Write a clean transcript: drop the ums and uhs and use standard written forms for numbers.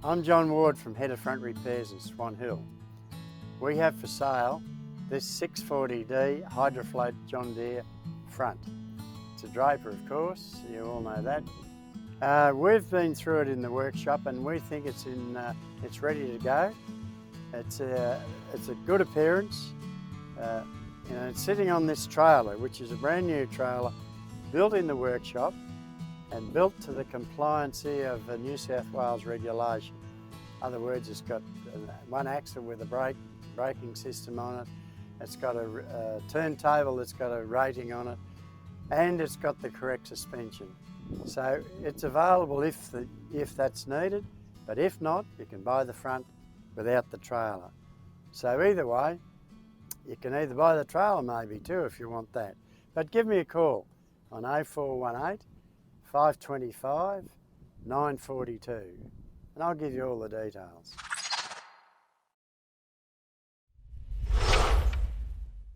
I'm John Ward from Head of Front Repairs in Swan Hill. We have for sale this 640D Hydra float John Deere front. It's a Draper, of course, you all know that. We've been through it in the workshop and we think it's ready to go. It's a good appearance. It's sitting on this trailer, which is a brand new trailer built in the workshop and built to the compliancy of a New South Wales regulation. In other words, it's got one axle with a braking system on it. It's got a turntable that's got a rating on it, and it's got the correct suspension. So it's available if that's needed, but if not, you can buy the front without the trailer. So either way, you can either buy the trailer maybe too if you want that. But give me a call on 0418 525 942 and I'll give you all the details.